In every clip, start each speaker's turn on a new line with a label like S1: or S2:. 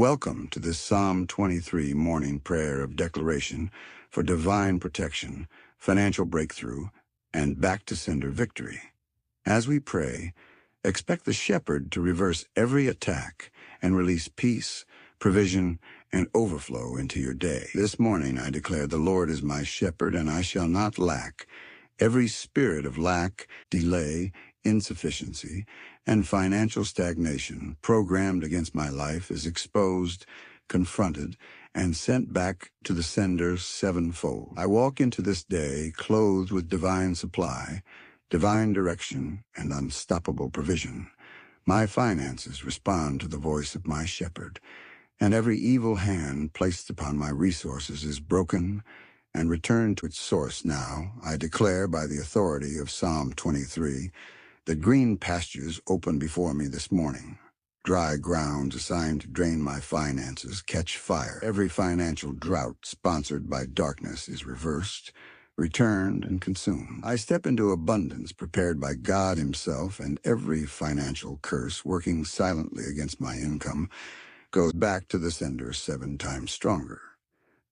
S1: Welcome to this Psalm 23 morning prayer of declaration for divine protection, financial breakthrough, and back-to-sender victory. As we pray, expect the shepherd to reverse every attack and release peace, provision, and overflow into your day. This morning I declare the Lord is my shepherd, and I shall not lack. Every spirit of lack, delay, insufficiency, and financial stagnation programmed against my life is exposed, confronted, and sent back to the sender sevenfold. I walk into this day clothed with divine supply, divine direction, and unstoppable provision. My finances respond to the voice of my shepherd, and every evil hand placed upon my resources is broken and returned to its source. Now, I declare by the authority of Psalm 23 that green pastures open before me this morning. Dry grounds assigned to drain my finances catch fire. Every financial drought sponsored by darkness is reversed, returned, and consumed. I step into abundance prepared by God Himself, and every financial curse working silently against my income goes back to the sender 7 times stronger.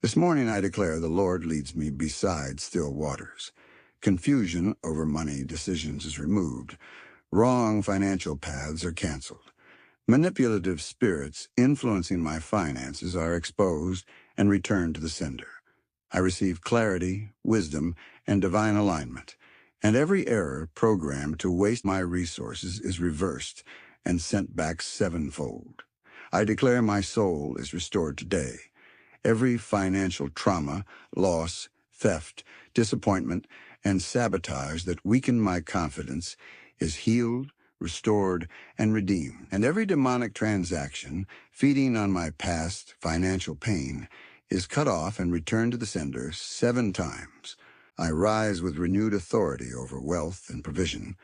S1: This morning I declare the Lord leads me beside still waters. Confusion over money decisions is removed. Wrong financial paths are canceled. Manipulative spirits influencing my finances are exposed and returned to the sender. I receive clarity, wisdom, and divine alignment, and every error programmed to waste my resources is reversed and sent back sevenfold. I declare my soul is restored today. Every financial trauma, loss, theft, disappointment, and sabotage that weakened my confidence is healed, restored, and redeemed. And every demonic transaction feeding on my past financial pain is cut off and returned to the sender 7 times. I rise with renewed authority over wealth and provision.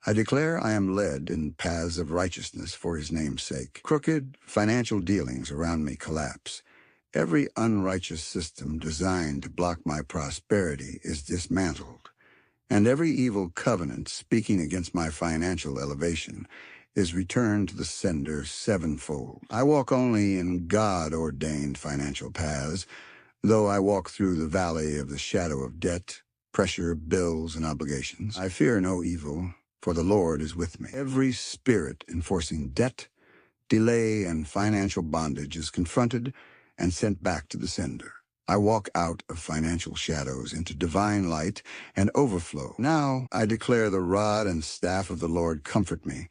S1: I declare I am led in paths of righteousness for His name's sake. Crooked financial dealings around me collapse. Every unrighteous system designed to block my prosperity is dismantled, and every evil covenant speaking against my financial elevation is returned to the sender sevenfold. I walk only in God-ordained financial paths, though I walk through the valley of the shadow of debt, pressure, bills, and obligations. I fear no evil, for the Lord is with me. Every spirit enforcing debt, delay, and financial bondage is confronted and sent back to the sender. I walk out of financial shadows into divine light and overflow. Now I declare the rod and staff of the Lord comfort me.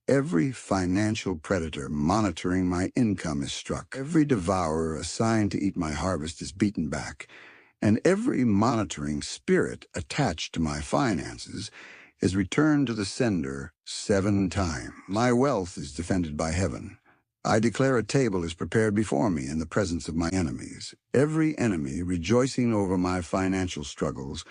S1: Every financial predator monitoring my income is struck. Every devourer assigned to eat my harvest is beaten back. And every monitoring spirit attached to my finances is returned to the sender 7 times. My wealth is defended by heaven. I declare a table is prepared before me in the presence of my enemies. Every enemy rejoicing over my financial struggles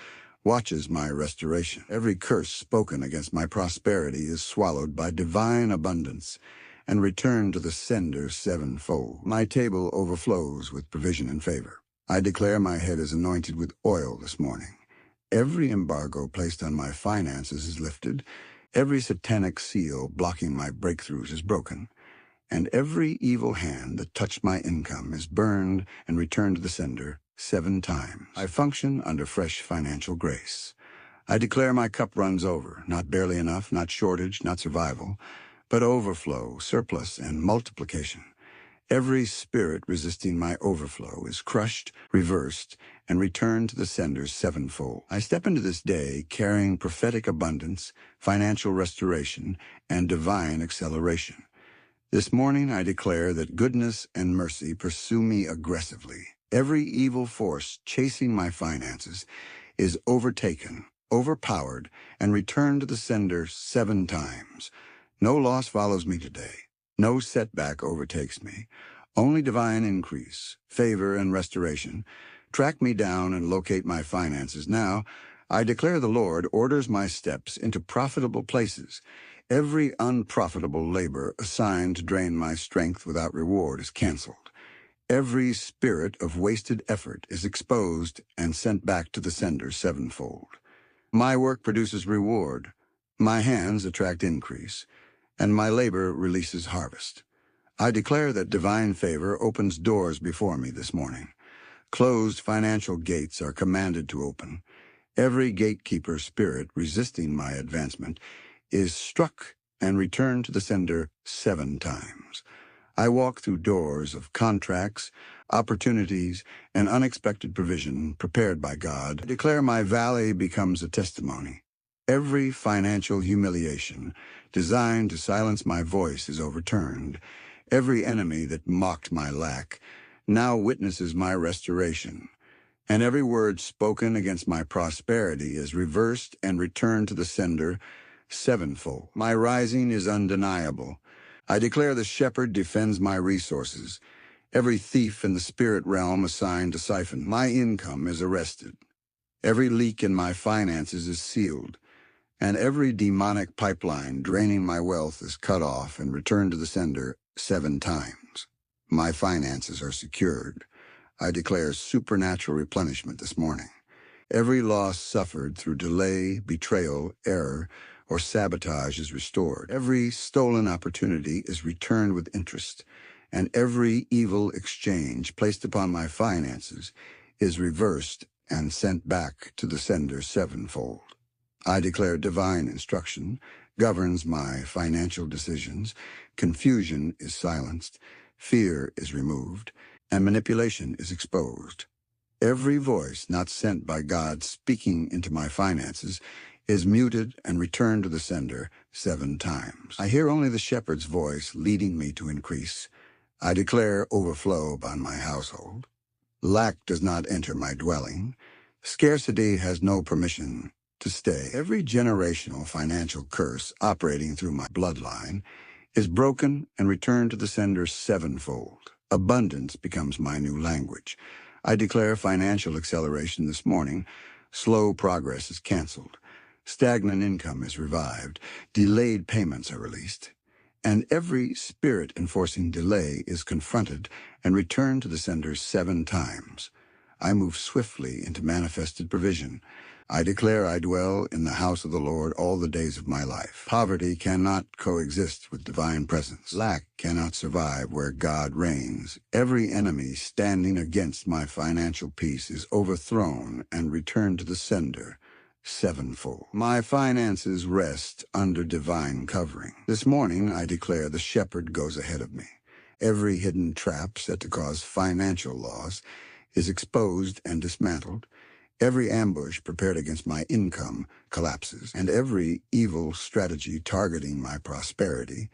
S1: watches my restoration. Every curse spoken against my prosperity is swallowed by divine abundance and returned to the sender sevenfold. My table overflows with provision and favor. I declare my head is anointed with oil this morning. Every embargo placed on my finances is lifted. Every satanic seal blocking my breakthroughs is broken. And every evil hand that touched my income is burned and returned to the sender 7 times. I function under fresh financial grace. I declare my cup runs over, not barely enough, not shortage, not survival, but overflow, surplus, and multiplication. Every spirit resisting my overflow is crushed, reversed, and returned to the sender sevenfold. I step into this day carrying prophetic abundance, financial restoration, and divine acceleration. This morning I declare that goodness and mercy pursue me aggressively. Every evil force chasing my finances is overtaken, overpowered, and returned to the sender 7 times. No loss follows me today. No setback overtakes me. Only divine increase, favor, and restoration track me down and locate my finances. Now, I declare the Lord orders my steps into profitable places. Every unprofitable labor assigned to drain my strength without reward is canceled. Every spirit of wasted effort is exposed and sent back to the sender sevenfold. My work produces reward. My hands attract increase, and my labor releases harvest. I declare that divine favor opens doors before me this morning. Closed financial gates are commanded to open. Every gatekeeper spirit resisting my advancement is struck and returned to the sender 7 times. I walk through doors of contracts, opportunities, and unexpected provision prepared by God. I declare my valley becomes a testimony. Every financial humiliation designed to silence my voice is overturned. Every enemy that mocked my lack now witnesses my restoration. And every word spoken against my prosperity is reversed and returned to the sender sevenfold. My rising is undeniable. I declare the shepherd defends my resources. Every thief in the spirit realm assigned to siphon my income is arrested. Every leak in my finances is sealed. And every demonic pipeline draining my wealth is cut off and returned to the sender 7 times. My finances are secured. I declare supernatural replenishment this morning. Every loss suffered through delay, betrayal, error, or sabotage is restored. Every stolen opportunity is returned with interest, and every evil exchange placed upon my finances is reversed and sent back to the sender sevenfold. I declare divine instruction governs my financial decisions, confusion is silenced, fear is removed, and manipulation is exposed. Every voice not sent by God speaking into my finances is muted and returned to the sender 7 times. I hear only the shepherd's voice leading me to increase. I declare overflow upon my household. Lack does not enter my dwelling. Scarcity has no permission to stay. Every generational financial curse operating through my bloodline is broken and returned to the sender sevenfold. Abundance becomes my new language. I declare financial acceleration this morning. Slow progress is canceled. Stagnant income is revived. Delayed payments are released. And every spirit enforcing delay is confronted and returned to the sender 7 times. I move swiftly into manifested provision. I declare I dwell in the house of the Lord all the days of my life. Poverty cannot coexist with divine presence. Lack cannot survive where God reigns. Every enemy standing against my financial peace is overthrown and returned to the sender sevenfold. My finances rest under divine covering. This morning I declare the shepherd goes ahead of me. Every hidden trap set to cause financial loss is exposed and dismantled. Every ambush prepared against my income collapses, and every evil strategy targeting my prosperity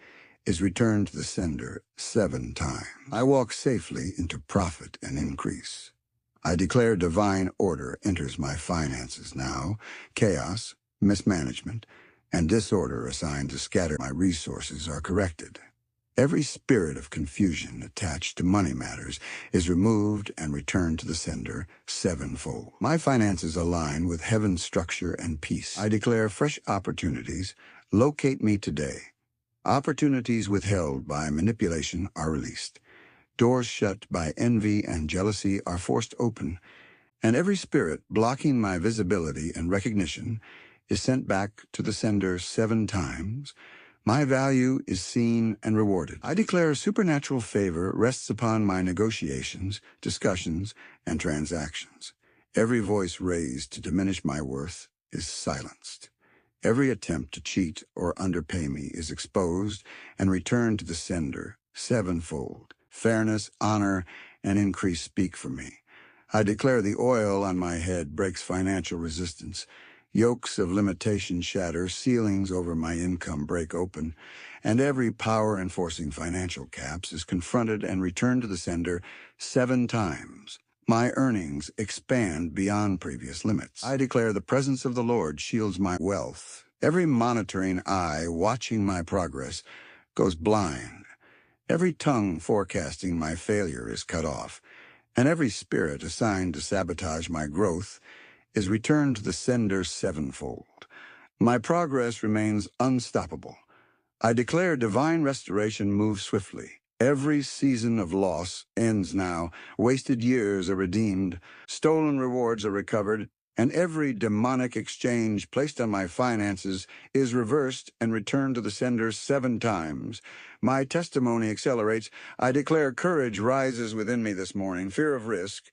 S1: is returned to the sender 7 times. I walk safely into profit and increase. I declare divine order enters my finances now. Chaos, mismanagement, and disorder assigned to scatter my resources are corrected. Every spirit of confusion attached to money matters is removed and returned to the sender sevenfold. My finances align with heaven's structure and peace. I declare fresh opportunities locate me today. Opportunities withheld by manipulation are released. Doors shut by envy and jealousy are forced open, and every spirit blocking my visibility and recognition is sent back to the sender 7 times. My value is seen and rewarded. I declare supernatural favor rests upon my negotiations, discussions, and transactions. Every voice raised to diminish my worth is silenced. Every attempt to cheat or underpay me is exposed and returned to the sender sevenfold. Fairness, honor, and increase speak for me. I declare the oil on my head breaks financial resistance. Yokes of limitation shatter, ceilings over my income break open, and every power-enforcing financial caps is confronted and returned to the sender 7 times. My earnings expand beyond previous limits. I declare the presence of the Lord shields my wealth. Every monitoring eye watching my progress goes blind. Every tongue forecasting my failure is cut off, and every spirit assigned to sabotage my growth is returned to the sender sevenfold. My progress remains unstoppable. I declare divine restoration moves swiftly. Every season of loss ends now. Wasted years are redeemed. Stolen rewards are recovered, and every demonic exchange placed on my finances is reversed and returned to the sender 7 times. My testimony accelerates. I declare courage rises within me this morning. Fear of risk,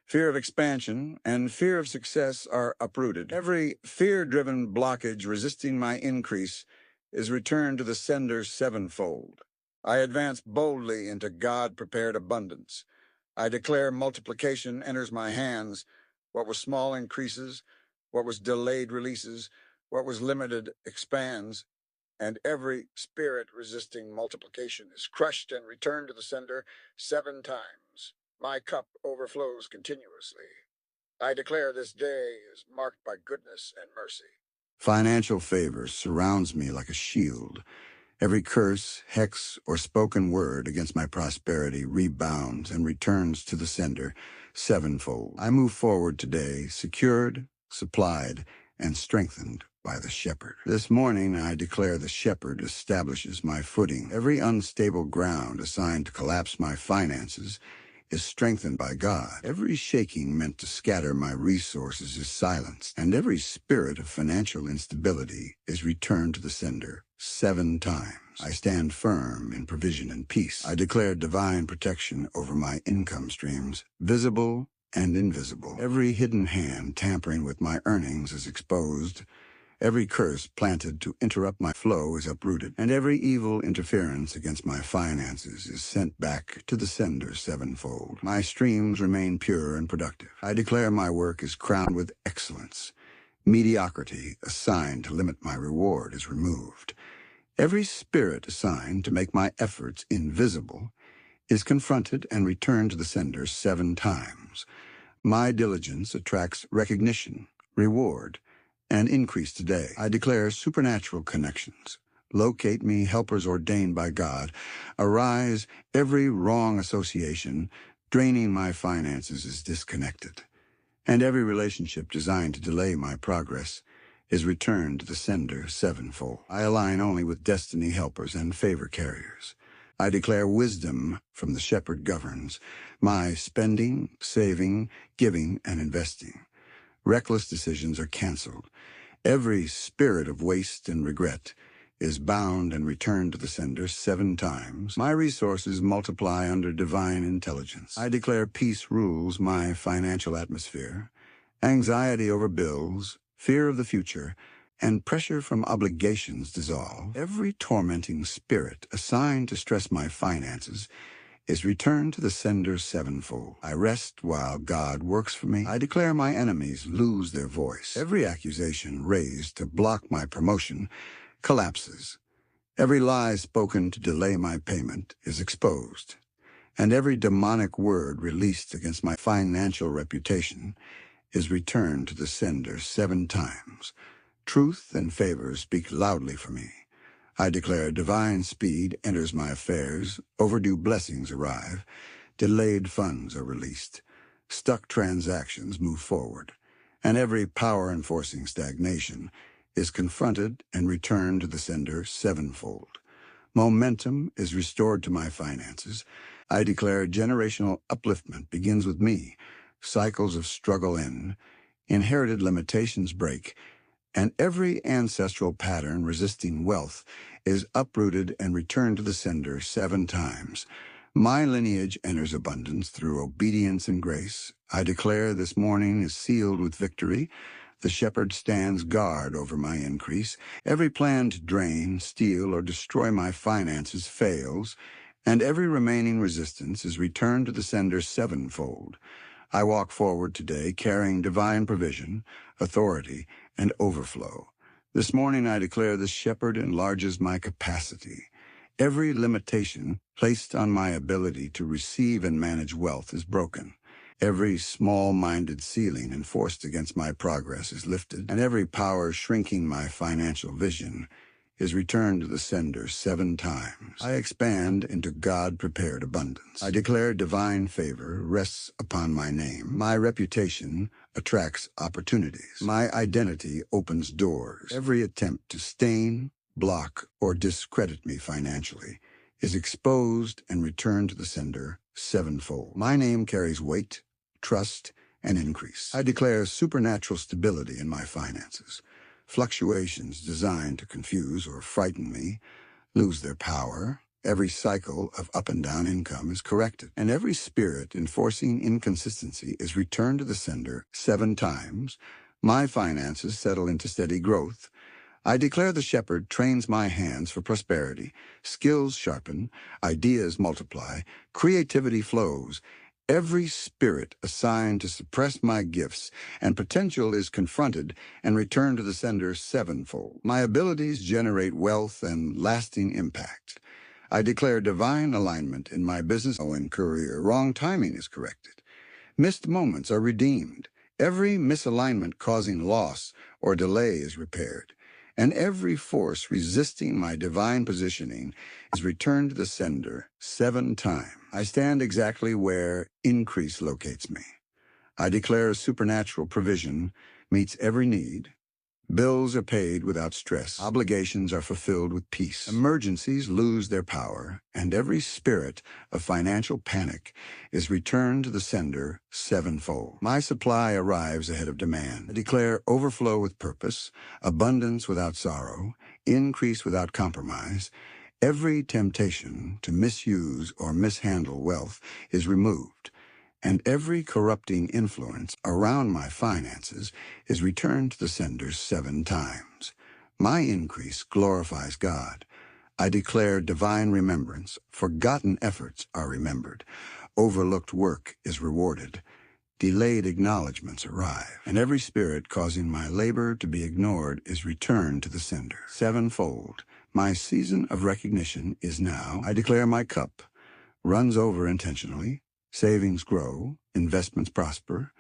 S1: fear of expansion, and fear of success are uprooted. Every fear-driven blockage resisting my increase is returned to the sender 7-fold. I advance boldly into God-prepared abundance. I declare multiplication enters my hands. What was small increases, what was delayed releases, what was limited expands, and every spirit resisting multiplication is crushed and returned to the sender 7 times. My cup overflows continuously. I declare this day is marked by goodness and mercy. Financial favor surrounds me like a shield. Every curse, hex, or spoken word against my prosperity rebounds and returns to the sender 7-fold. I move forward today, secured, supplied, and strengthened by the shepherd. This morning, I declare the shepherd establishes my footing. Every unstable ground assigned to collapse my finances is strengthened by God. Every shaking meant to scatter my resources is silenced, and every spirit of financial instability is returned to the sender 7 times. I stand firm in provision and peace. I declare divine protection over my income streams, visible and invisible. Every hidden hand tampering with my earnings is exposed. Every curse planted to interrupt my flow is uprooted, and every evil interference against my finances is sent back to the sender 7-fold. My streams remain pure and productive. I declare my work is crowned with excellence. Mediocrity assigned to limit my reward is removed. Every spirit assigned to make my efforts invisible is confronted and returned to the sender 7 times. My diligence attracts recognition, reward, and increase today. I declare supernatural connections. Locate me, helpers ordained by God. Arise, every wrong association draining my finances is disconnected, and every relationship designed to delay my progress is returned to the sender 7-fold. I align only with destiny helpers and favor carriers. I declare wisdom from the shepherd governs my spending, saving, giving, and investing. Reckless decisions are canceled. Every spirit of waste and regret is bound and returned to the sender 7 times. My resources multiply under divine intelligence. I declare peace rules my financial atmosphere. Anxiety over bills, fear of the future, and pressure from obligations dissolve. Every tormenting spirit assigned to stress my finances is returned to the sender 7-fold. I rest while God works for me. I declare my enemies lose their voice. Every accusation raised to block my promotion collapses. Every lie spoken to delay my payment is exposed, and every demonic word released against my financial reputation is returned to the sender 7 times. Truth and favor speak loudly for me. I declare divine speed enters my affairs, overdue blessings arrive, delayed funds are released, stuck transactions move forward, and every power enforcing stagnation is confronted and returned to the sender 7-fold. Momentum is restored to my finances. I declare generational upliftment begins with me. Cycles of struggle end, inherited limitations break, and every ancestral pattern resisting wealth is uprooted and returned to the sender 7 times. My lineage enters abundance through obedience and grace. I declare this morning is sealed with victory. The shepherd stands guard over my increase. Every plan to drain, steal, or destroy my finances fails, and every remaining resistance is returned to the sender 7-fold. I walk forward today carrying divine provision, authority, and overflow. This morning I declare the shepherd enlarges my capacity. Every limitation placed on my ability to receive and manage wealth is broken. Every small-minded ceiling enforced against my progress is lifted, and every power shrinking my financial vision is returned to the sender 7 times. I expand into God-prepared abundance. I declare divine favor rests upon my name. My reputation attracts opportunities. My identity opens doors. Every attempt to stain, block, or discredit me financially is exposed and returned to the sender 7-fold. My name carries weight, trust, and increase. I declare supernatural stability in my finances. Fluctuations designed to confuse or frighten me lose their power. Every cycle of up and down income is corrected, and every spirit enforcing inconsistency is returned to the sender 7 times. My finances settle into steady growth. I declare the shepherd trains my hands for prosperity. Skills sharpen, ideas multiply, creativity flows. Every spirit assigned to suppress my gifts and potential is confronted and returned to the sender 7-fold. My abilities generate wealth and lasting impact. I declare divine alignment in my business and career. Wrong timing is corrected. Missed moments are redeemed. Every misalignment causing loss or delay is repaired, and every force resisting my divine positioning is returned to the sender 7 times. I stand exactly where increase locates me. I declare supernatural provision meets every need. Bills are paid without stress. Obligations are fulfilled with peace. Emergencies lose their power, and every spirit of financial panic is returned to the sender 7-fold. My supply arrives ahead of demand. I declare overflow with purpose, abundance without sorrow, increase without compromise. Every temptation to misuse or mishandle wealth is removed, and every corrupting influence around my finances is returned to the sender 7 times. My increase glorifies God. I declare divine remembrance. Forgotten efforts are remembered. Overlooked work is rewarded. Delayed acknowledgments arrive, and every spirit causing my labor to be ignored is returned to the sender 7-fold. My season of recognition is now. I declare my cup runs over intentionally. Savings grow, investments prosper,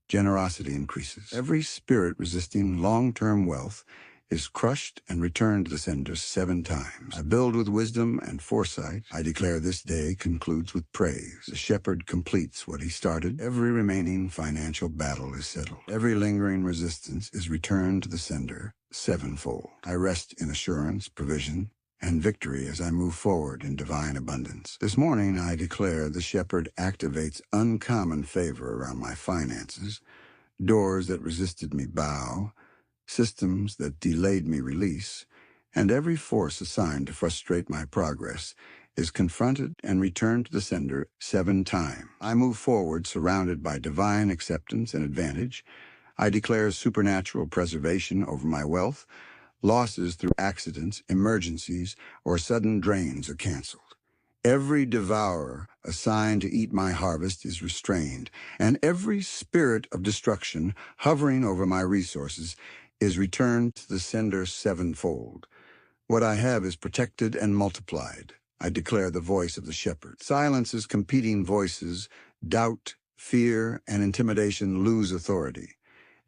S1: generosity increases. Every spirit resisting long-term wealth is crushed and returned to the sender 7 times. I build with wisdom and foresight. I declare this day concludes with praise. The shepherd completes what he started. Every remaining financial battle is settled. Every lingering resistance is returned to the sender 7-fold. I rest in assurance, provision, and victory as I move forward in divine abundance. This morning, I declare the shepherd activates uncommon favor around my finances. Doors that resisted me bow, systems that delayed me release, and every force assigned to frustrate my progress is confronted and returned to the sender 7 times. I move forward surrounded by divine acceptance and advantage. I declare supernatural preservation over my wealth. Losses through accidents, emergencies, or sudden drains are canceled. Every devourer assigned to eat my harvest is restrained, and every spirit of destruction hovering over my resources is returned to the sender 7-fold. What I have is protected and multiplied. I declare the voice of the shepherd. Silences competing voices, doubt, fear, and intimidation lose authority.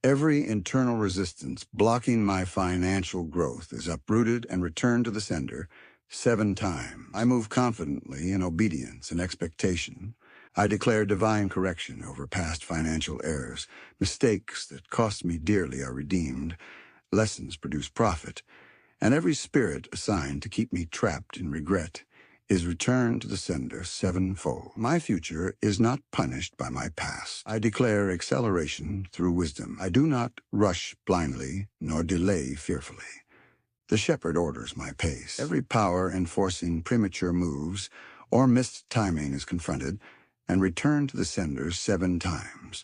S1: Every internal resistance blocking my financial growth is uprooted and returned to the sender 7 times. I move confidently in obedience and expectation. I declare divine correction over past financial errors. Mistakes that cost me dearly are redeemed. Lessons produce profit. And every spirit assigned to keep me trapped in regret is returned to the sender 7-fold. My future is not punished by my past. I declare acceleration through wisdom. I do not rush blindly, nor delay fearfully. The shepherd orders my pace. Every power enforcing premature moves or missed timing is confronted and returned to the sender 7 times.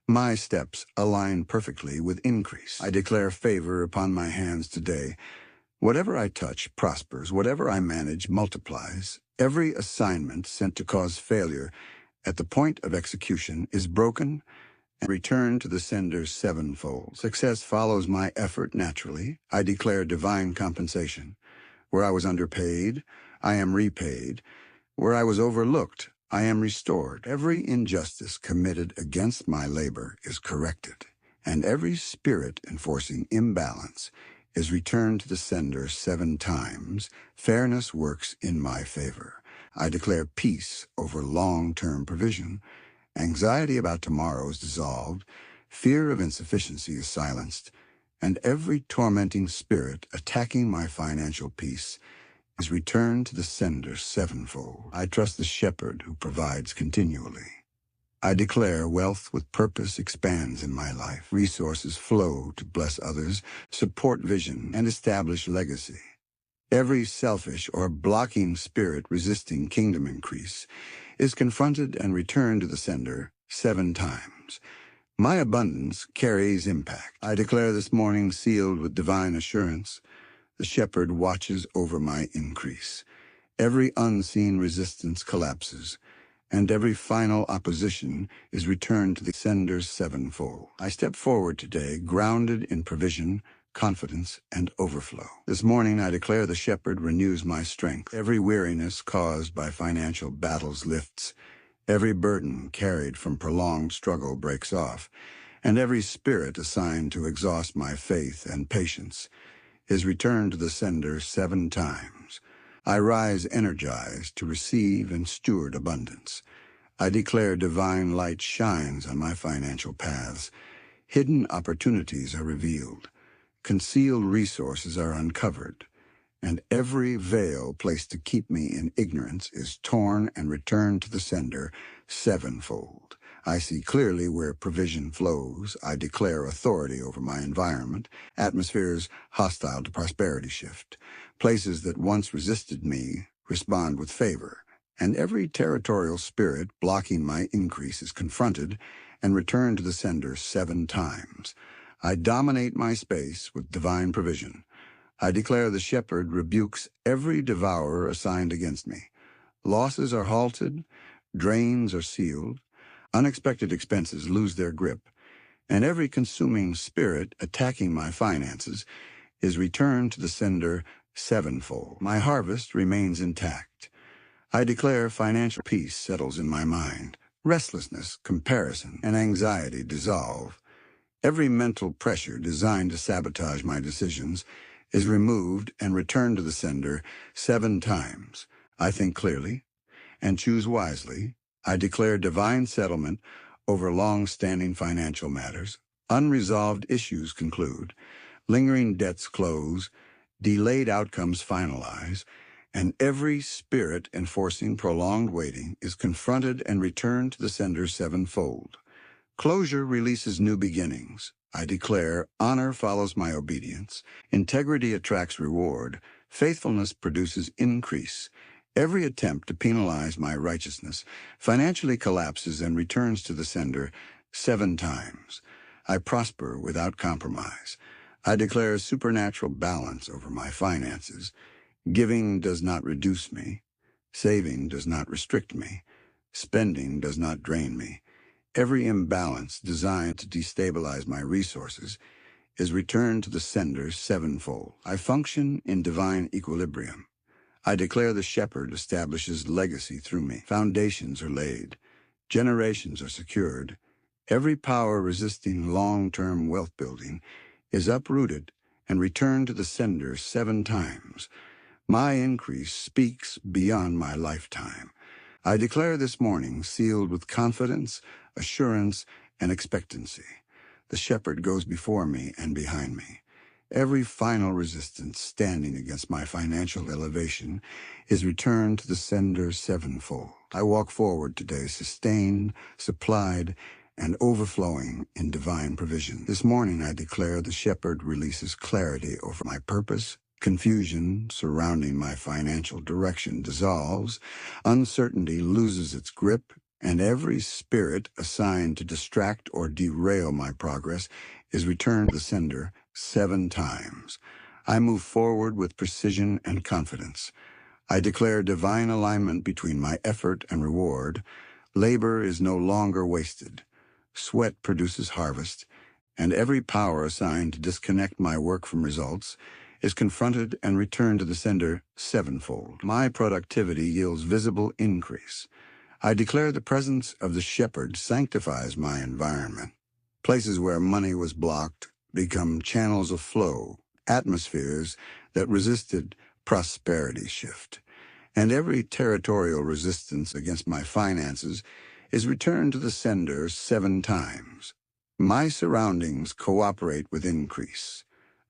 S1: My steps align perfectly with increase. I declare favor upon my hands today. Whatever I touch prospers. Whatever I manage multiplies. Every assignment sent to cause failure at the point of execution is broken and returned to the sender 7-fold. Success follows my effort naturally. I declare divine compensation. Where I was underpaid, I am repaid. Where I was overlooked, I am restored. Every injustice committed against my labor is corrected, and every spirit enforcing imbalance is returned to the sender 7 times. Fairness works in my favor. I declare peace over long-term provision. Anxiety about tomorrow is dissolved. Fear of insufficiency is silenced. And every tormenting spirit attacking my financial peace is returned to the sender 7-fold. I trust the shepherd who provides continually. I declare wealth with purpose expands in my life. Resources flow to bless others, support vision, and establish legacy. Every selfish or blocking spirit resisting kingdom increase is confronted and returned to the sender 7 times. My abundance carries impact. I declare this morning sealed with divine assurance. The shepherd watches over my increase. Every unseen resistance collapses, and every final opposition is returned to the sender's sevenfold. I step forward today, grounded in provision, confidence, and overflow. This morning I declare the shepherd renews my strength. Every weariness caused by financial battles lifts. Every burden carried from prolonged struggle breaks off, and every spirit assigned to exhaust my faith and patience is returned to the sender 7 times. I rise energized to receive and steward abundance. I declare divine light shines on my financial paths. Hidden opportunities are revealed. Concealed resources are uncovered. And every veil placed to keep me in ignorance is torn and returned to the sender 7-fold. I see clearly where provision flows. I declare authority over my environment. Atmospheres hostile to prosperity shift. Places that once resisted me respond with favor. And every territorial spirit blocking my increase is confronted and returned to the sender 7 times. I dominate my space with divine provision. I declare the shepherd rebukes every devourer assigned against me. Losses are halted, drains are sealed, unexpected expenses lose their grip, and every consuming spirit attacking my finances is returned to the sender 7-fold. My harvest remains intact. I declare financial peace settles in my mind. Restlessness, comparison, and anxiety dissolve. Every mental pressure designed to sabotage my decisions is removed and returned to the sender 7 times. I think clearly and choose wisely. I declare divine settlement over long-standing financial matters. Unresolved issues conclude. Lingering debts close. Delayed outcomes finalize. And every spirit enforcing prolonged waiting is confronted and returned to the sender 7-fold. Closure releases new beginnings. I declare honor follows my obedience. Integrity attracts reward. Faithfulness produces increase. Every attempt to penalize my righteousness financially collapses and returns to the sender 7 times. I prosper without compromise. I declare supernatural balance over my finances. Giving does not reduce me. Saving does not restrict me. Spending does not drain me. Every imbalance designed to destabilize my resources is returned to the sender 7-fold. I function in divine equilibrium. I declare the shepherd establishes legacy through me. Foundations are laid. Generations are secured. Every power resisting long-term wealth building is uprooted and returned to the sender 7 times. My increase speaks beyond my lifetime. I declare this morning sealed with confidence, assurance, and expectancy. The shepherd goes before me and behind me. Every final resistance standing against my financial elevation is returned to the sender 7-fold. I walk forward today sustained, supplied, and overflowing in divine provision. This morning I declare the shepherd releases clarity over my purpose. Confusion surrounding my financial direction dissolves. Uncertainty loses its grip, and every spirit assigned to distract or derail my progress is returned to the sender 7 times. I move forward with precision and confidence. I declare divine alignment between my effort and reward. Labor is no longer wasted. Sweat produces harvest, and every power assigned to disconnect my work from results is confronted and returned to the sender 7-fold. My productivity yields visible increase. I declare the presence of the shepherd sanctifies my environment. Places where money was blocked become channels of flow, atmospheres that resisted prosperity shift. And every territorial resistance against my finances is returned to the sender 7 times. My surroundings cooperate with increase.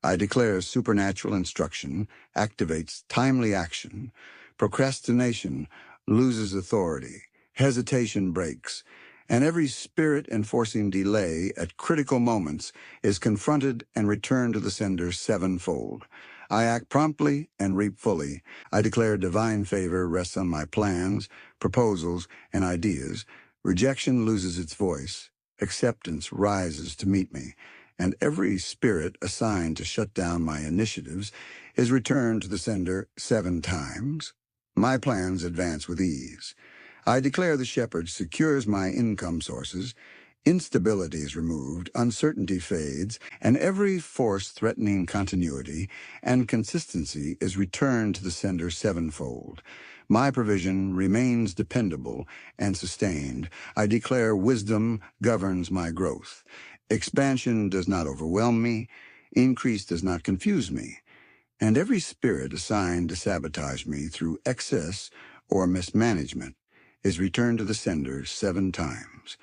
S1: I declare supernatural instruction activates timely action. Procrastination loses authority. Hesitation breaks, and every spirit enforcing delay at critical moments is confronted and returned to the sender sevenfold. I act promptly and reap fully. I declare divine favor rests on my plans, proposals, and ideas. Rejection loses its voice. Acceptance rises to meet me, and every spirit assigned to shut down my initiatives is returned to the sender 7 times. My plans advance with ease. I declare the shepherd secures my income sources, instability is removed, uncertainty fades, and every force threatening continuity and consistency is returned to the sender sevenfold. My provision remains dependable and sustained. I declare wisdom governs my growth. Expansion does not overwhelm me, increase does not confuse me, and every spirit assigned to sabotage me through excess or mismanagement is returned to the sender 7 times.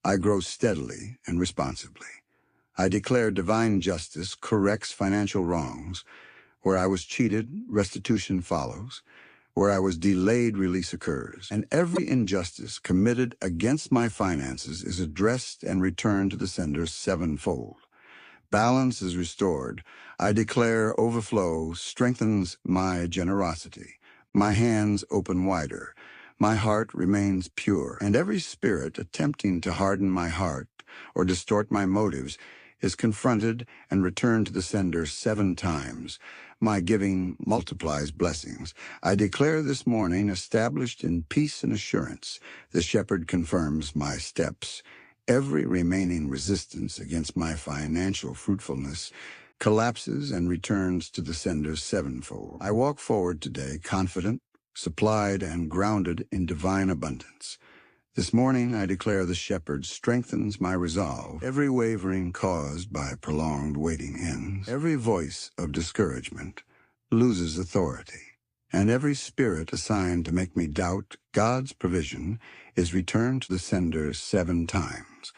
S1: I grow steadily and responsibly. I declare divine justice corrects financial wrongs. Where I was cheated, restitution follows. Where I was delayed, release occurs. And every injustice committed against my finances is addressed and returned to the sender sevenfold. Balance is restored. I declare overflow strengthens my generosity. My hands open wider. My heart remains pure, and every spirit attempting to harden my heart or distort my motives is confronted and returned to the sender 7 times. My giving multiplies blessings. I declare this morning established in peace and assurance. The shepherd confirms my steps. Every remaining resistance against my financial fruitfulness collapses and returns to the sender sevenfold. I walk forward today confident, supplied, and grounded in divine abundance. This morning I declare the shepherd strengthens my resolve. Every wavering caused by prolonged waiting ends. Every voice of discouragement loses authority. And every spirit assigned to make me doubt God's provision is returned to the sender 7 times.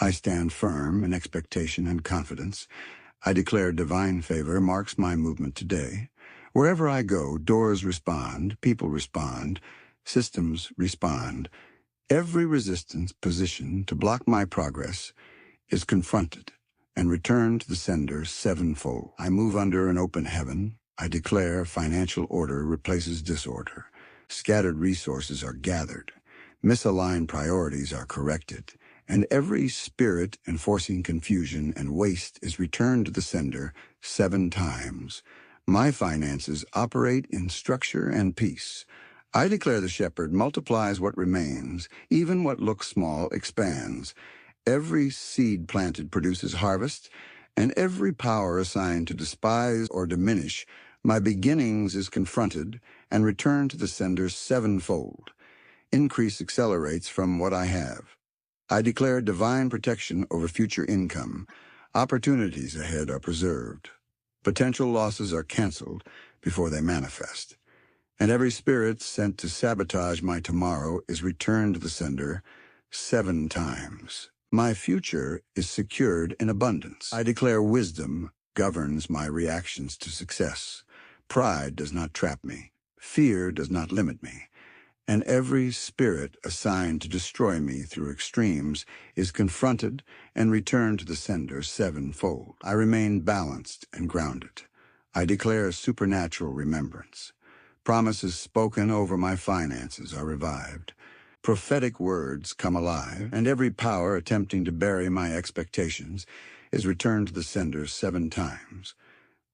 S1: I stand firm in expectation and confidence. I declare divine favor marks my movement today. Wherever I go, doors respond, people respond, systems respond. Every resistance positioned to block my progress is confronted and returned to the sender sevenfold. I move under an open heaven. I declare financial order replaces disorder. Scattered resources are gathered. Misaligned priorities are corrected. And every spirit enforcing confusion and waste is returned to the sender 7 times. My finances operate in structure and peace. I declare the shepherd multiplies what remains. Even what looks small expands. Every seed planted produces harvest, and every power assigned to despise or diminish my beginnings is confronted and returned to the sender sevenfold. Increase accelerates from what I have. I declare divine protection over future income. Opportunities ahead are preserved. Potential losses are canceled before they manifest. And every spirit sent to sabotage my tomorrow is returned to the sender 7 times. My future is secured in abundance. I declare wisdom governs my reactions to success. Pride does not trap me. Fear does not limit me. And every spirit assigned to destroy me through extremes is confronted and returned to the sender sevenfold. I remain balanced and grounded. I declare supernatural remembrance. Promises spoken over my finances are revived. Prophetic words come alive, and every power attempting to bury my expectations is returned to the sender 7 times.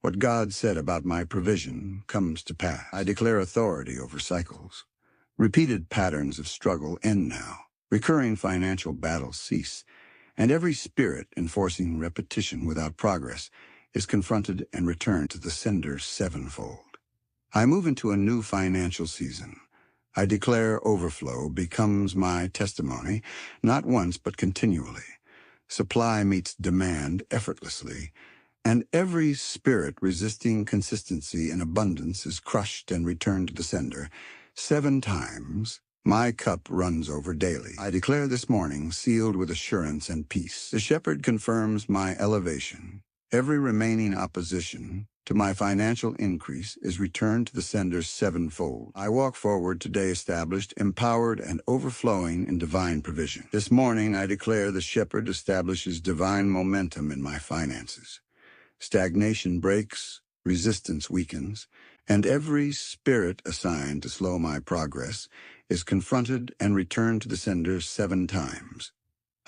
S1: What God said about my provision comes to pass. I declare authority over cycles. Repeated patterns of struggle end now. Recurring financial battles cease, and every spirit enforcing repetition without progress is confronted and returned to the sender sevenfold. I move into a new financial season. I declare overflow becomes my testimony, not once but continually. Supply meets demand effortlessly, and every spirit resisting consistency and abundance is crushed and returned to the sender 7 times. My cup runs over daily. I declare this morning sealed with assurance and peace. The shepherd confirms my elevation. Every remaining opposition to my financial increase is returned to the sender sevenfold. I walk forward today established, empowered, and overflowing in divine provision. This morning I declare the shepherd establishes divine momentum in my finances. Stagnation breaks, resistance weakens, and every spirit assigned to slow my progress is confronted and returned to the sender 7 times.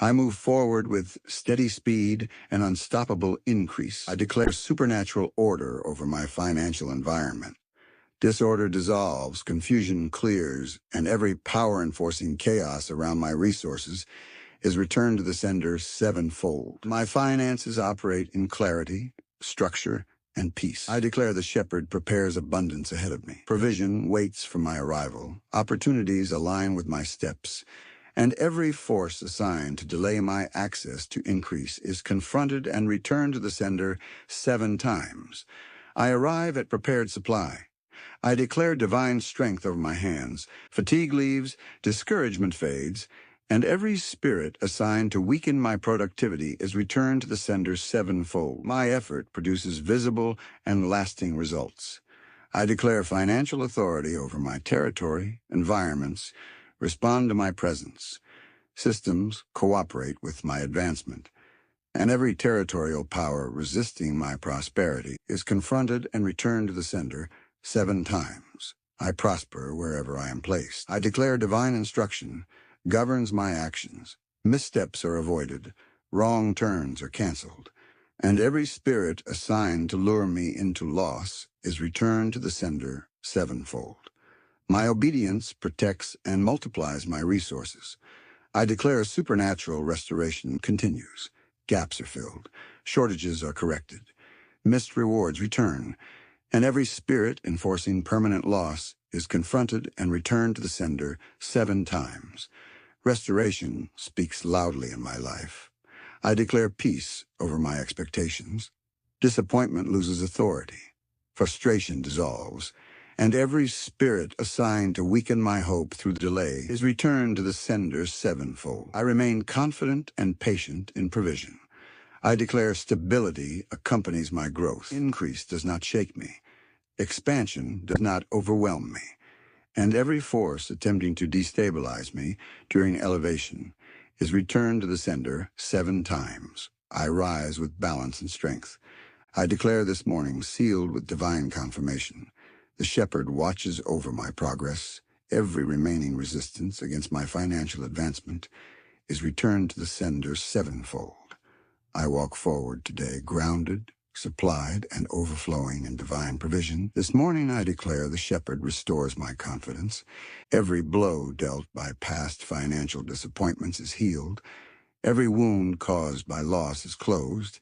S1: I move forward with steady speed and unstoppable increase. I declare supernatural order over my financial environment. Disorder dissolves, confusion clears, and every power-enforcing chaos around my resources is returned to the sender sevenfold. My finances operate in clarity, structure, and peace. I declare the shepherd prepares abundance ahead of me. Provision waits for my arrival. Opportunities align with my steps. And every force assigned to delay my access to increase is confronted and returned to the sender 7 times. I arrive at prepared supply. I declare divine strength over my hands. Fatigue leaves, discouragement fades, and every spirit assigned to weaken my productivity is returned to the sender sevenfold. My effort produces visible and lasting results. I declare financial authority over my territory, environments, respond to my presence. Systems cooperate with my advancement, and every territorial power resisting my prosperity is confronted and returned to the sender 7 times. I prosper wherever I am placed. I declare divine instruction governs my actions. Missteps are avoided, wrong turns are canceled, and every spirit assigned to lure me into loss is returned to the sender sevenfold. My obedience protects and multiplies my resources. I declare supernatural restoration continues. Gaps are filled, shortages are corrected, missed rewards return, and every spirit enforcing permanent loss is confronted and returned to the sender 7 times. Restoration speaks loudly in my life. I declare peace over my expectations. Disappointment loses authority. Frustration dissolves, and every spirit assigned to weaken my hope through delay is returned to the sender sevenfold. I remain confident and patient in provision. I declare stability accompanies my growth. Increase does not shake me. Expansion does not overwhelm me. And every force attempting to destabilize me during elevation is returned to the sender 7 times. I rise with balance and strength. I declare this morning sealed with divine confirmation. The shepherd watches over my progress. Every remaining resistance against my financial advancement is returned to the sender sevenfold. I walk forward today grounded, supplied, and overflowing in divine provision. This morning I declare the shepherd restores my confidence. Every blow dealt by past financial disappointments is healed. Every wound caused by loss is closed.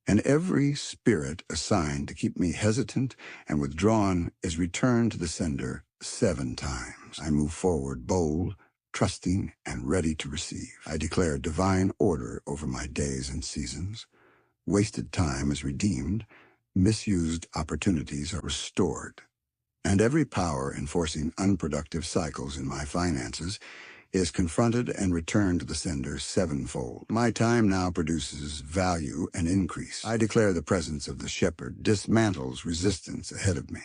S1: And every spirit assigned to keep me hesitant and withdrawn is returned to the sender 7 times. I move forward bold, trusting, and ready to receive. I declare divine order over my days and seasons. Wasted time is redeemed. Misused opportunities are restored. And every power enforcing unproductive cycles in my finances is confronted and returned to the sender sevenfold. My time now produces value and increase. I declare the presence of the shepherd dismantles resistance ahead of me.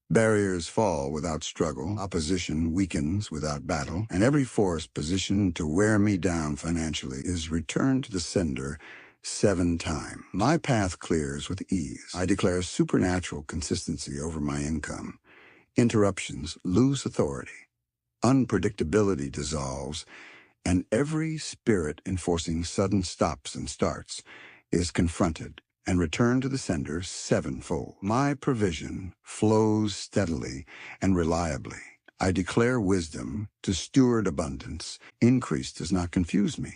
S1: Barriers fall without struggle, opposition weakens without battle, and every force positioned to wear me down financially is returned to the sender 7 times. My path clears with ease. I declare supernatural consistency over my income. Interruptions lose authority. Unpredictability dissolves, and every spirit enforcing sudden stops and starts is confronted and returned to the sender sevenfold. My provision flows steadily and reliably. I declare wisdom to steward abundance. Increase does not confuse me.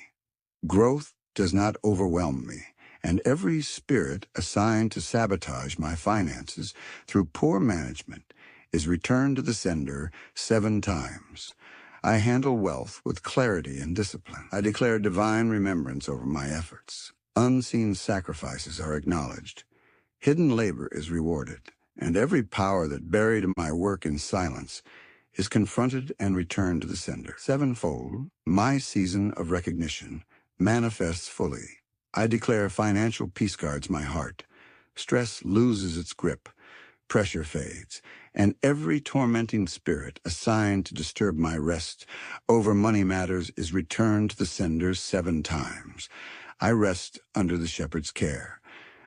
S1: Growth does not overwhelm me, and every spirit assigned to sabotage my finances through poor management is returned to the sender 7 times. I handle wealth with clarity and discipline. I declare divine remembrance over my efforts. Unseen sacrifices are acknowledged. Hidden labor is rewarded, and every power that buried my work in silence is confronted and returned to the sender. Sevenfold, my season of recognition manifests fully. I declare financial peace guards my heart. Stress loses its grip, pressure fades, and every tormenting spirit assigned to disturb my rest over money matters is returned to the sender 7 times. I rest under the shepherd's care.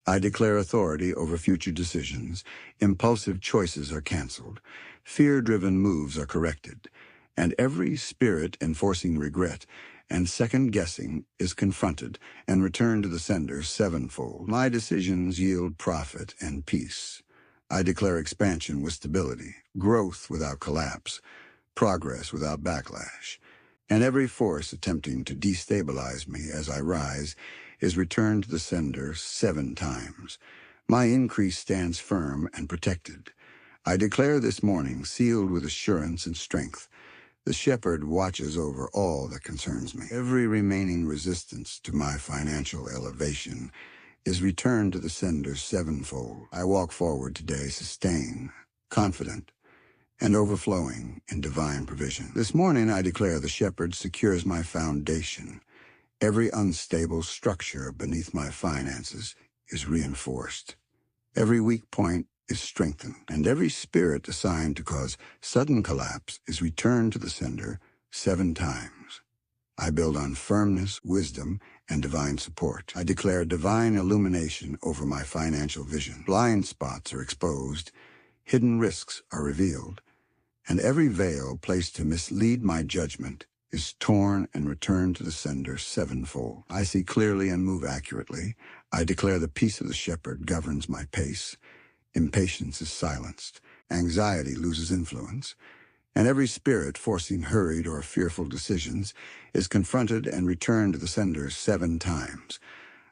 S1: I declare authority over future decisions. Impulsive choices are canceled. Fear-driven moves are corrected. And every spirit enforcing regret and second-guessing is confronted and returned to the sender 7-fold. My decisions yield profit and peace. I declare expansion with stability, growth without collapse, progress without backlash. And every force attempting to destabilize me as I rise is returned to the sender 7 times. My increase stands firm and protected. I declare this morning, sealed with assurance and strength, the shepherd watches over all that concerns me. Every remaining resistance to my financial elevation is returned to the sender 7-fold. I walk forward today sustained, confident, and overflowing in divine provision. This morning I declare the shepherd secures my foundation. Every unstable structure beneath my finances is reinforced. Every weak point is strengthened, and every spirit assigned to cause sudden collapse is returned to the sender 7 times. I build on firmness, wisdom, and divine support. I declare divine illumination over my financial vision. Blind spots are exposed, hidden risks are revealed, and every veil placed to mislead my judgment is torn and returned to the sender 7-fold. I see clearly and move accurately. I declare the peace of the shepherd governs my pace. Impatience is silenced. Anxiety loses influence. And every spirit forcing hurried or fearful decisions is confronted and returned to the sender 7 times.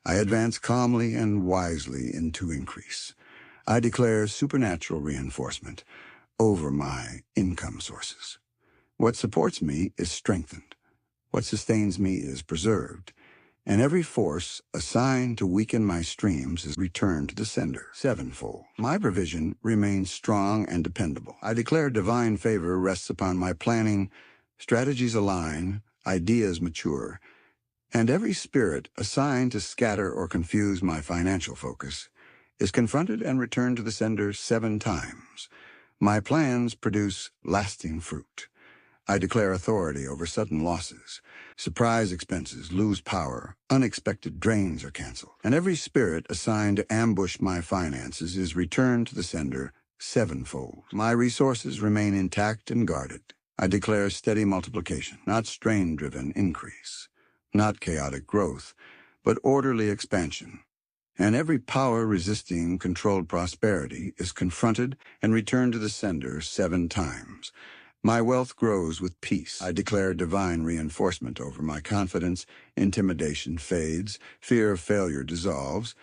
S1: I advance calmly and wisely into increase. I declare supernatural reinforcement over my income sources. What supports me is strengthened. What sustains me is preserved. And every force assigned to weaken my streams is returned to the sender 7-fold. My provision remains strong and dependable. I declare divine favor rests upon my planning, strategies align, ideas mature, and every spirit assigned to scatter or confuse my financial focus is confronted and returned to the sender 7 times. My plans produce lasting fruit. I declare authority over sudden losses. Surprise expenses lose power. Unexpected drains are canceled. And every spirit assigned to ambush my finances is returned to the sender 7-fold. My resources remain intact and guarded. I declare steady multiplication, not strain-driven increase, not chaotic growth, but orderly expansion. And every power resisting controlled prosperity is confronted and returned to the sender 7 times. My wealth grows with peace. I declare divine reinforcement over my confidence. Intimidation fades. Fear of failure dissolves.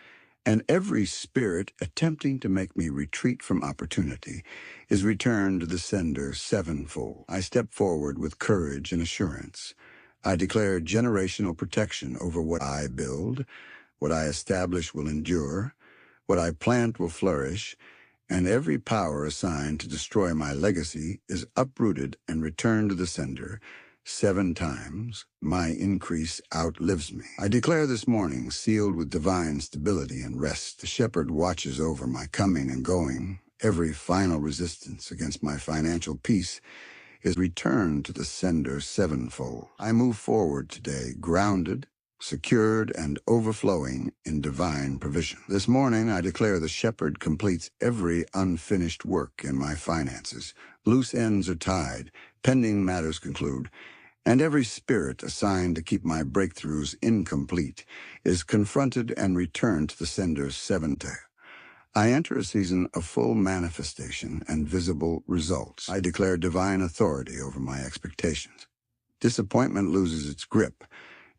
S1: And every spirit attempting to make me retreat from opportunity is returned to the sender 7-fold. I step forward with courage and assurance. I declare generational protection over what I build. What I establish will endure. What I plant will flourish. And every power assigned to destroy my legacy is uprooted and returned to the sender 7 times. My increase outlives me. I declare this morning, sealed with divine stability and rest, the shepherd watches over my coming and going. Every final resistance against my financial peace is returned to the sender 7-fold. I move forward today, grounded, secured, and overflowing in divine provision. This morning, I declare the shepherd completes every unfinished work in my finances. Loose ends are tied, pending matters conclude, and every spirit assigned to keep my breakthroughs incomplete is confronted and returned to the sender 7 times. I enter a season of full manifestation and visible results. I declare divine authority over my expectations. Disappointment loses its grip.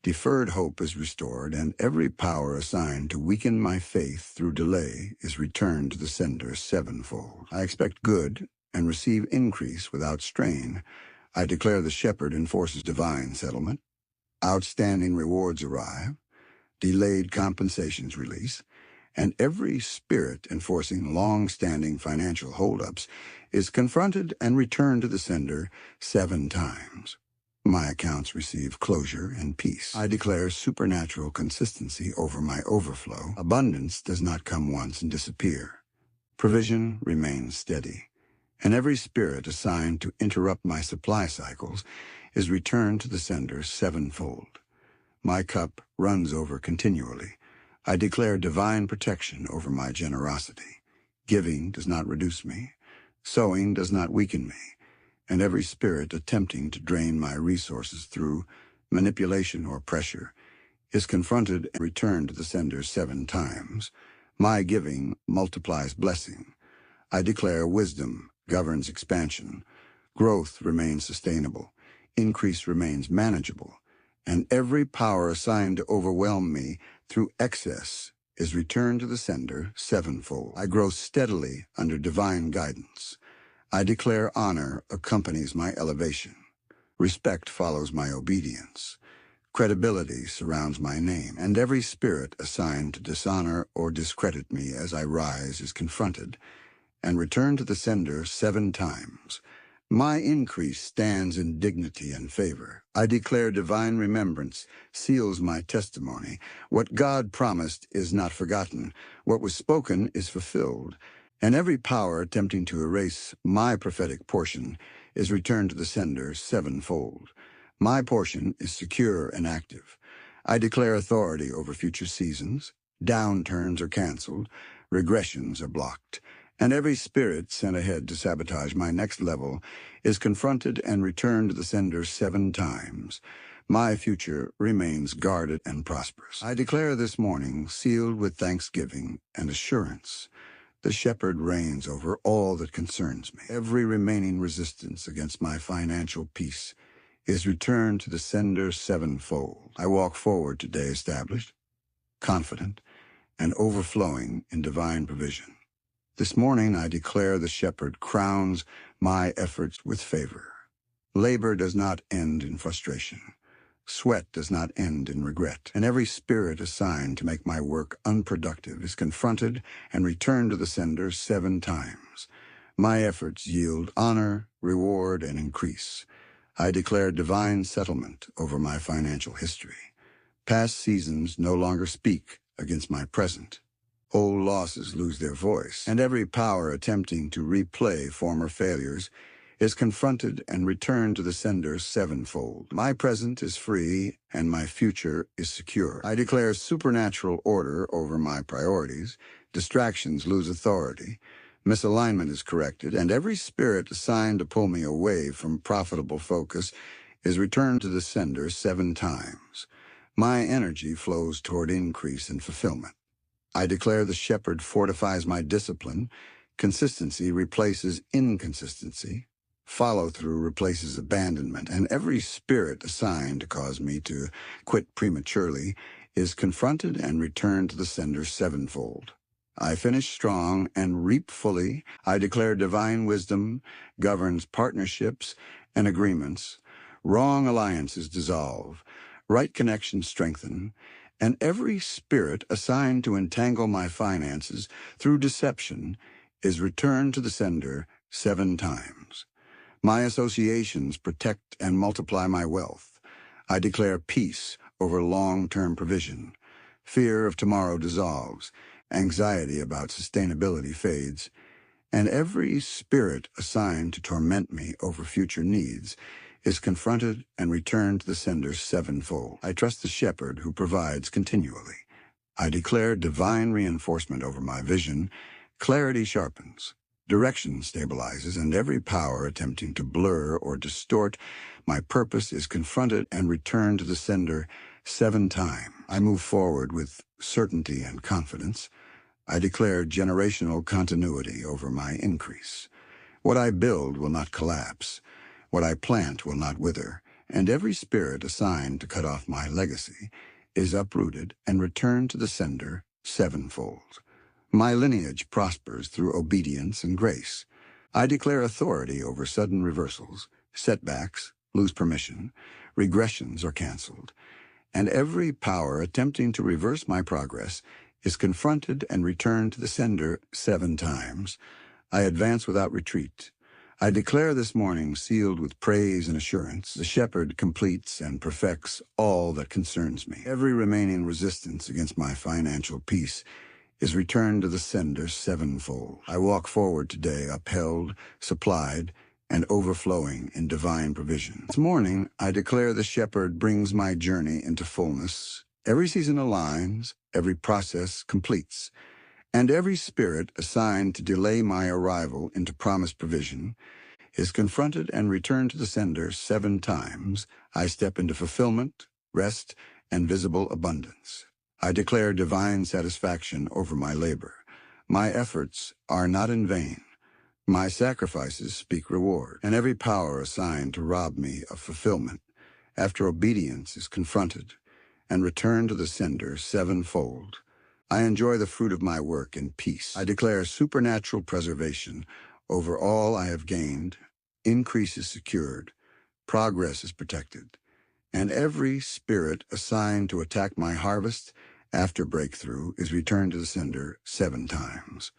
S1: Deferred hope is restored, and every power assigned to weaken my faith through delay is returned to the sender 7-fold. I expect good and receive increase without strain. I declare the shepherd enforces divine settlement. Outstanding rewards arrive. Delayed compensations release. And every spirit enforcing long-standing financial holdups is confronted and returned to the sender 7 times. My accounts receive closure and peace. I declare supernatural consistency over my overflow. Abundance does not come once and disappear. Provision remains steady, and every spirit assigned to interrupt my supply cycles is returned to the sender sevenfold. My cup runs over continually. I declare divine protection over my generosity. Giving does not reduce me. Sowing does not weaken me. And every spirit attempting to drain my resources through manipulation or pressure is confronted and returned to the sender 7 times. My giving multiplies blessing. I declare wisdom governs expansion. Growth remains sustainable. Increase remains manageable. And every power assigned to overwhelm me through excess is returned to the sender sevenfold. I grow steadily under divine guidance. I declare honor accompanies my elevation. Respect follows my obedience. Credibility surrounds my name, and every spirit assigned to dishonor or discredit me as I rise is confronted and returned to the sender 7 times. My increase stands in dignity and favor. I declare divine remembrance seals my testimony. What God promised is not forgotten. What was spoken is fulfilled. And every power attempting to erase my prophetic portion is returned to the sender sevenfold. My portion is secure and active. I declare authority over future seasons. Downturns are canceled. Regressions are blocked. And every spirit sent ahead to sabotage my next level is confronted and returned to the sender 7 times. My future remains guarded and prosperous. I declare this morning, sealed with thanksgiving and assurance, the shepherd reigns over all that concerns me. Every remaining resistance against my financial peace is returned to the sender sevenfold. I walk forward today established, confident, and overflowing in divine provision. This morning I declare the shepherd crowns my efforts with favor. Labor does not end in frustration. Sweat does not end in regret, and every spirit assigned to make my work unproductive is confronted and returned to the sender 7 times. My efforts yield honor, reward, and increase. I declare divine settlement over my financial history. Past seasons no longer speak against my present. Old losses lose their voice, and every power attempting to replay former failures is confronted and returned to the sender sevenfold. My present is free, and my future is secure. I declare supernatural order over my priorities. Distractions lose authority. Misalignment is corrected, and every spirit assigned to pull me away from profitable focus is returned to the sender 7 times. My energy flows toward increase and fulfillment. I declare the shepherd fortifies my discipline. Consistency replaces inconsistency. Follow-through replaces abandonment, and every spirit assigned to cause me to quit prematurely is confronted and returned to the sender sevenfold. I finish strong and reap fully. I declare divine wisdom governs partnerships and agreements. Wrong alliances dissolve. Right connections strengthen. And every spirit assigned to entangle my finances through deception is returned to the sender 7 times. My associations protect and multiply my wealth. I declare peace over long-term provision. Fear of tomorrow dissolves. Anxiety about sustainability fades. And every spirit assigned to torment me over future needs is confronted and returned to the sender sevenfold. I trust the shepherd who provides continually. I declare divine reinforcement over my vision. Clarity sharpens. Direction stabilizes, and every power attempting to blur or distort my purpose is confronted and returned to the sender 7 times. I move forward with certainty and confidence. I declare generational continuity over my increase. What I build will not collapse. What I plant will not wither, and every spirit assigned to cut off my legacy is uprooted and returned to the sender sevenfold. My lineage prospers through obedience and grace. I declare authority over sudden reversals. Setbacks lose permission. Regressions are canceled. And every power attempting to reverse my progress is confronted and returned to the sender 7 times. I advance without retreat. I declare this morning, sealed with praise and assurance, the shepherd completes and perfects all that concerns me. Every remaining resistance against my financial peace is returned to the sender sevenfold. I walk forward today upheld, supplied, and overflowing in divine provision. This morning, I declare the shepherd brings my journey into fullness. Every season aligns, every process completes, and every spirit assigned to delay my arrival into promised provision is confronted and returned to the sender 7 times. I step into fulfillment, rest, and visible abundance. I declare divine satisfaction over my labor. My efforts are not in vain. My sacrifices speak reward, and every power assigned to rob me of fulfillment, after obedience is confronted and returned to the sender sevenfold. I enjoy the fruit of my work in peace. I declare supernatural preservation over all I have gained. Increase is secured, progress is protected, and every spirit assigned to attack my harvest after breakthrough is returned to the sender 7 times.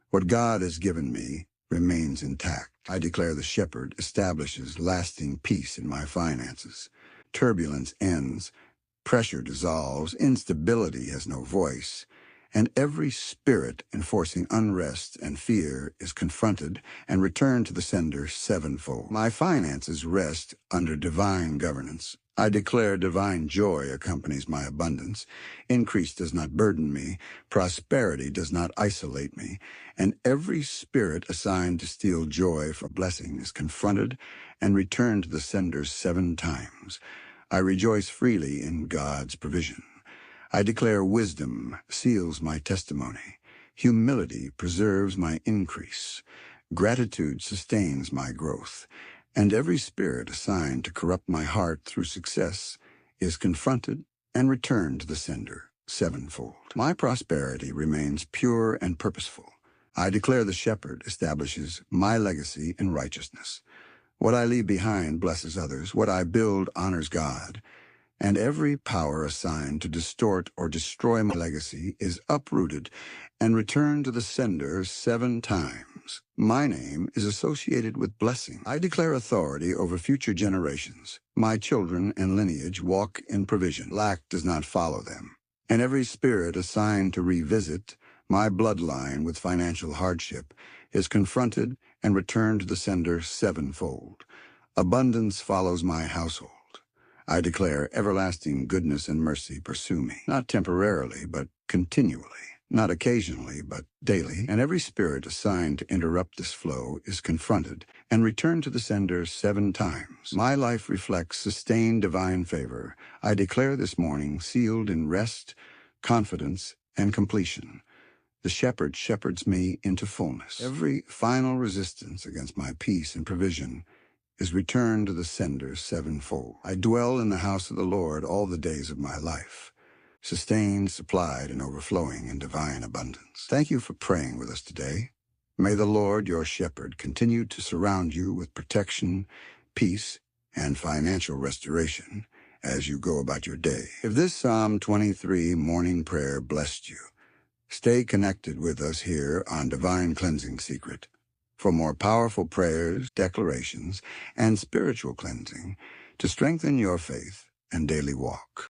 S1: What God has given me remains intact. I declare the shepherd establishes lasting peace in my finances. Turbulence ends, pressure dissolves, instability has no voice, and every spirit enforcing unrest and fear is confronted and returned to the sender sevenfold. My finances rest under divine governance. I declare divine joy accompanies my abundance. Increase does not burden me, prosperity does not isolate me, and every spirit assigned to steal joy for blessing is confronted and returned to the sender 7 times. I rejoice freely in God's provision. I declare wisdom seals my testimony. Humility preserves my increase. Gratitude sustains my growth. And every spirit assigned to corrupt my heart through success is confronted and returned to the sender sevenfold. My prosperity remains pure and purposeful. I declare the shepherd establishes my legacy in righteousness. What I leave behind blesses others. What I build honors God. And every power assigned to distort or destroy my legacy is uprooted and returned to the sender 7 times. My name is associated with blessing. I declare authority over future generations. My children and lineage walk in provision. Lack does not follow them. And every spirit assigned to revisit my bloodline with financial hardship is confronted and returned to the sender sevenfold. Abundance follows my household. I declare everlasting goodness and mercy pursue me, not temporarily, but continually, not occasionally, but daily, and every spirit assigned to interrupt this flow is confronted and returned to the sender 7 times. My life reflects sustained divine favor. I declare this morning sealed in rest, confidence, and completion. The shepherd shepherds me into fullness. Every final resistance against my peace and provision is returned to the sender sevenfold. I dwell in the house of the Lord all the days of my life, sustained, supplied, and overflowing in divine abundance. Thank you for praying with us today. May the Lord, your shepherd, continue to surround you with protection, peace, and financial restoration as you go about your day. If this Psalm 23 morning prayer blessed you, stay connected with us here on Divine Cleansing Secret for more powerful prayers, declarations, and spiritual cleansing to strengthen your faith and daily walk.